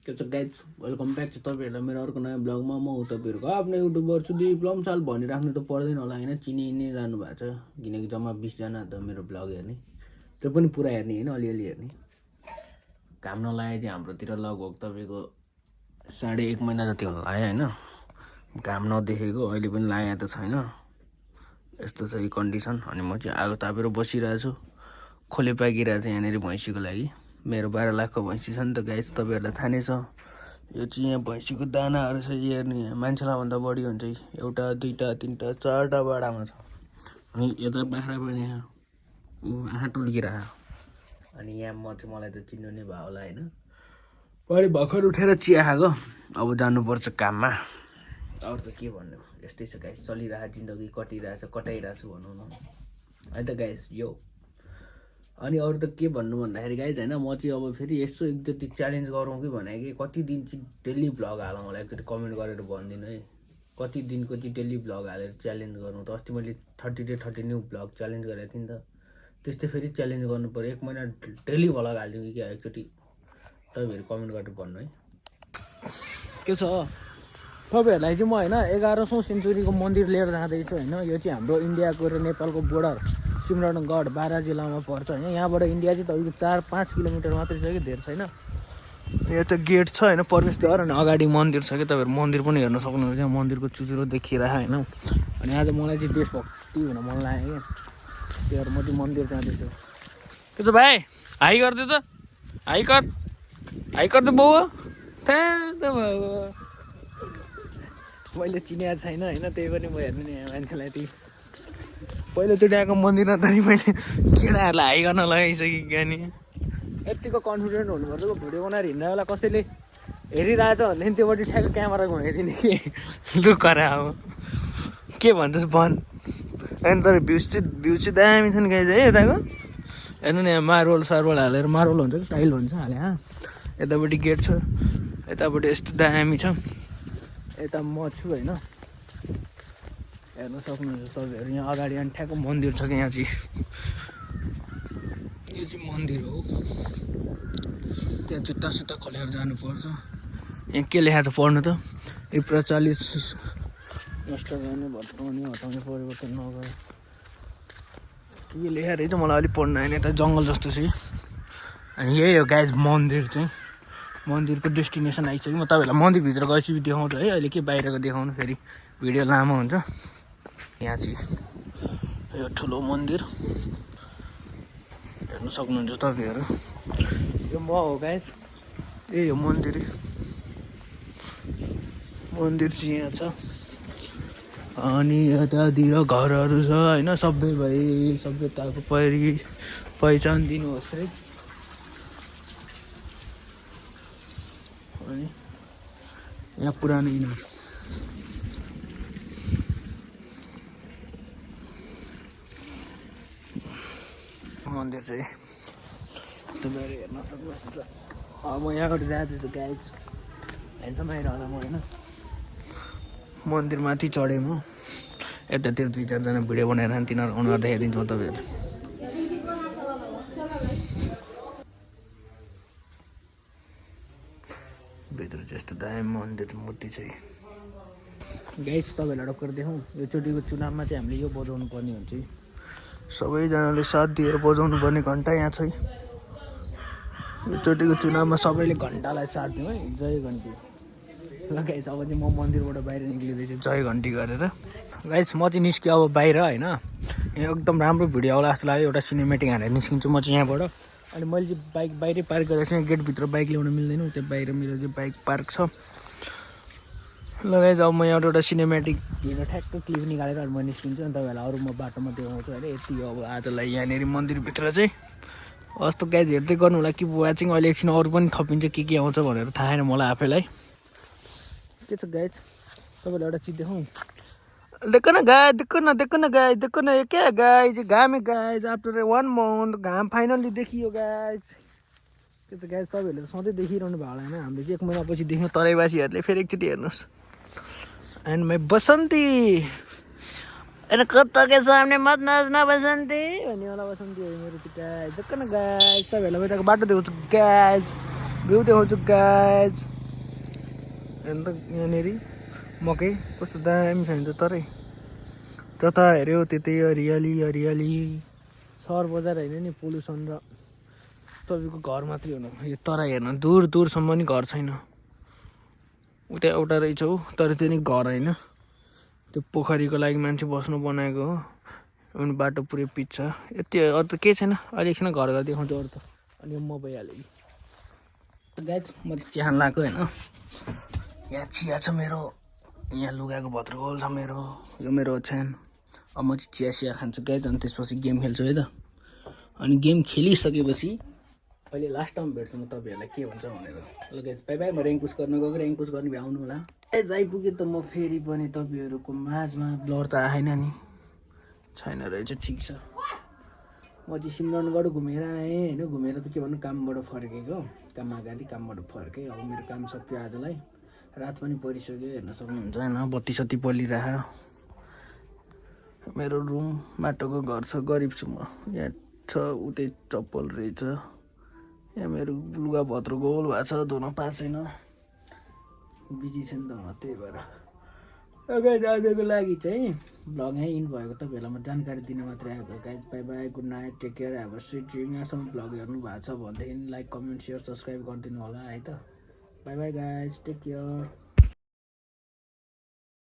के छ guys welcome back छ तपाईँहरूलाई मेरो अर्को नयाँ ब्लगमा। म हो तपाईँहरूको आफ्नो युट्युबर सुदीप लम्साल भनिराख्नु त पर्दैन होला होइन, चिनि नै रहनु भएको छ किनकि जम्मा 20 जना त मेरो ब्लग हेर्ने, त्यो पनि पुरा हेर्ने होइन, अलिअलि हेर्ने। काम नलागे चाहिँ हाम्रोतिर लगभग तपाईँको 1.5 महिना जति हुन लाग्यो होइन, काम नदेखेको। अहिले पनि लागेको त छैन, यस्तो छ यो कन्डिसन। अनि म चाहिँ आगो तापेर बसिरहेको छु, खोले पाकिरहेको छ यहाँनिर भैँसीको लागि। मेरो 12 लाखको भैँसी छ नि त गाइस, तपाईँहरूलाई थाहा नै छ। यो चाहिँ यहाँ भैँसीको दानाहरू छ, हेर्ने मान्छेलाई भन्दा बढी हुन्छ। एउटा दुईवटा तिनवटा चारवटा बाडामा छ। अनि यता बाख्रा पनि आँखा टुल्किरहेको। अनि यहाँ म चाहिँ मलाई त चिन्नु नै भयो होला होइन, परि भर्खर उठेर चिया खाएको, अब जानुपर्छ काममा। अरू त के भन्नु, यस्तै छ गाइस, चलिरहेको जिन्दगी कटिरहेछ, कटाइरहेको छु भनौँ न है त गाइस यो। अनि अरू त के भन्नु भन्दाखेरि गाइज होइन, म चाहिँ अब फेरि यसो एकचोटि च्यालेन्ज गरौँ कि भने कि कति दिन चाहिँ डेली भ्लग हालौँ होला, एकचोटि कमेन्ट गरेर भनिदिनु है। कति दिनको चाहिँ डेली भ्लग हालेर च्यालेन्ज गरौँ त। अस्ति मैले 30 डे 30 न्यू भ्लग च्यालेन्ज गरेको थिएँ नि त, त्यस्तै फेरि च्यालेन्ज गर्नु पऱ्यो। 1 महिना डेली भ्लग हालिदिउँ कि क्या, एकचोटि तपाईँहरू कमेन्ट गरेर भन्नु है। के छ तपाईँहरूलाई चाहिँ म होइन 11औं सेन्चुरीको मन्दिर लिएर जाँदैछु होइन। यो चाहिँ हाम्रो इन्डियाको र नेपालको बोर्डर सिमरनगढ बारा जिल्लामा पर्छ होइन। यहाँबाट इन्डिया चाहिँ तपाईँको 4-5 किलोमिटर मात्रै छ कि धेरै छैन। यहाँ त गेट छ होइन, प्रवेशद्वार। अनि अगाडि मन्दिर छ कि, तपाईँहरू मन्दिर पनि हेर्न सक्नुहुन्छ। यहाँ मन्दिरको चुचुरो देखिरहेको होइन। अनि आज मलाई चाहिँ देशभक्ति हुन मन लाग्यो क्या, त्यही भएर म चाहिँ मन्दिर जाँदैछु। के छ भाइ, हाई गरिदियो त, हाई कर बाउ। त्यहाँ त मैले चिनेको छैन होइन, त्यही पनि म हेर्नु नि मान्छेलाई त्यही पहिलोचोटि आएको मन्दिरमा त मैले केटाहरूलाई हाई गर्न लगाइसकेँ क्या। नि यत्तिको कन्फिडेन्ट हुनुपर्छ कि भिडियो बनाएर हिँड्दा बेला कसैले हेरिरहेछ भनेदेखि त्योपट्टि ठ्याक्क क्यामेरा घुमाइदिने कि लुकरा अब के भन्छस् भन्। अनि तर भ्युज चाहिँ दामी छ नि गाइज है यताको। हेर्नु नि मार्बल सार्बल हालेर, मार्बल हुन्छ कि टाइल हुन्छ हाले। यतापट्टि गेट छ, यतापट्टि यस्तो दामी छ। यता म छु होइन, हेर्न सक्नुहुन्छ तपाईँहरू। यहाँ अगाडि अनि ठ्याक्क मन्दिर छ कि, यहाँ चाहिँ यो चाहिँ मन्दिर हो। त्यहाँ जुत्ता सुत्ता खोलेर जानुपर्छ। यहाँ के लेखाएको छ पढ्नु त, यो प्रचलित नष्ट गर्ने भत्काउने हटाउने परिवर्तन नगरे के लेखेर चाहिँ मलाई अलिक पढ्नु आएन। यता जङ्गल जस्तो छ कि। अनि यही हो गाइज मन्दिर चाहिँ, मन्दिरको डेस्टिनेसन आइसक्यो। म तपाईँहरूलाई मन्दिरभित्र गएपछि देखाउँछु है, अहिले के बाहिरको देखाउनु फेरि भिडियो लामो हुन्छ। यहाँ चाहिँ यो ठुलो मन्दिर हेर्नु सक्नुहुन्छ तपाईँहरू। यो म हो गाइस, यही हो मन्दिर। मन्दिर चाहिँ यहाँ छ। अनि यतातिर घरहरू छ होइन, सभ्यताको पहिचान दिनुहोस् है। अनि यहाँ पुरानो इनार, मन्दिर चाहिँ तपाईँहरू हेर्न सक्नुहुन्छ। म यहाँबाट जाँदैछु गाइज, हेर्छम आइरहला म होइन। मन्दिरमाथि चढेँ म, यतातिर 2-4 जना भिडियो बनाएर तिनीहरू अनुहार देखाइदिन्छु म तपाईँहरू। भित्र चाहिँ यस्तो दामी मन्दिर मूर्ति छ गाइज। तपाईँहरूलाई एउटा कुरा देखाउँ, यो चोटिको चुनावमा चाहिँ हामीले यो बजाउनु पर्ने हुन्छ। सबैजनाले साथ दिएर बजाउनु पर्ने घन्टा यहाँ छ। यो चोटिको चुनावमा सबैले घन्टालाई साथ दिउँ है, जय घन्टी ल गाइस। अब चाहिँ म मन्दिरबाट बाहिर निक्लिँदैछु जय घन्टी गरेर। गाइस म चाहिँ निस्केँ अब बाहिर होइन। यहाँ एकदम राम्रो भिडियो आउला जस्तो लाग्यो, एउटा सिनेमेटिक हानेर निस्किन्छु म चाहिँ यहाँबाट। अनि मैले चाहिँ बाइक बाहिरै पार्क गरेको छु, गेटभित्र बाइक ल्याउन मिल्दैन, त्यो बाहिर मेरो चाहिँ बाइक पार्क छ। ल गाइस अब म यहाँबाट एउटा सिनेमेटिक भिडियो ठ्याक्क क्लिप निकालेर म निस्किन्छु। अनि तपाईँहरूलाई अरू म बाटोमा देखाउँछु होइन। यति हो अब आजलाई यहाँनिर मन्दिरभित्र चाहिँ। हस् त गाइज हेर्दै गर्नु होला कि वाचिङ। अहिले एकछिन अरू पनि थपिन्छ के आउँछ भनेर थाहा छैन मलाई आफैलाई। के छ गाइज, तपाईँलाई एउटा चिज देखाउँ। देखो न ये क्या गाइज, घाम है गाइज। आफ्टर 1 month घाम फाइनल्ली देखियो गाइज। के छ गाइज, तपाईँहरूले त सधैँ देखिरहनु भयो होला होइन, हामीले चाहिँ 1 महिनापछि देख्यौँ तराईवासीहरूले। फेरि एकचोटि हेर्नुहोस्। एन्ड माई बसन्ती, अरे कुत्ता के सामने मत नाच्ना बसन्ती भन्ने वाला बसन्ती हो मेरो चाहिँ गाइज। देखो न गाइज, तपाईँहरूलाई म यताको बाटो देखाउँछु गाइज, भ्यू देखाउँछु गाइज। हेर्नु त यहाँनिर मकै कस्तो दामी छ नि त तरै जता हेऱ्यो त्यतै हरियाली हरियाली सहर बजार होइन नि पोल्युसन र तपाईँको घर मात्रै हुनु यो तरा हेर्नु दूर दूरसम्म नि घर छैन उता एउटा रहेछ हौ तर त्यो नि घर होइन त्यो पोखरीको लागि मान्छे बस्नु बनाएको हो अनि बाटो पुरै पिच छ यति अरू त केही छैन अहिले एकछिन घर घर देखाउँछु अरू त अनि म भइहाल्यो कि गाइज म त चिया खान लगाएको होइन यहाँ चिया छ मेरो यहाँ लुगाको भत्रगोल छ मेरो यो मेरो ओछ्यान अब म चाहिँ चिया सिया खान्छु गाइज अनि त्यसपछि गेम खेल्छु है त अनि गेम खेलिसकेपछि अहिले लास्ट टाइम भेट्छु म तपाईँहरूलाई के हुन्छ भनेर ल गाइज बाई बाई म ऱ्याङ्क पुस गर्न गएको ऱ्याङ्क पुस गर्ने भ्याउनु होला ए आइपुगेँ त म फेरि पनि तपाईँहरूको माझमा ब्लर त आएन नि छैन रहेछ ठिक छ म चाहिँ सिमरनगढ घुमेर आएँ होइन घुमेर त के भन्नु कामबाट फर्केको काममा गएको थिएँ कामबाट फर्केँ अब मेरो काम सक्यो आजलाई रात पनि परिसक्यो हेर्न सक्नुहुन्छ होइन बत्ती सत्ती बलिरह मेरो रुम माटोको घर छ गरिब छु म यहाँ छ उतै चप्पल रहेछ यहाँ मेरो लुगा भत्र गोल भएको छ धुन पाएको छैन बिजी छ नि त म त्यही भएर गाइज आजको लागि चाहिँ भ्लग यहीँ इन भएको तपाईँहरूलाई म जानकारी दिन मात्रै आएको guys bye bye good night take care अब स्विचिङ यहाँसम्म भ्लग हेर्नु भएको छ भनेदेखि लाइक कमेन्ट सेयर सब्सक्राइब गरिदिनु होला है त bye bye guys take care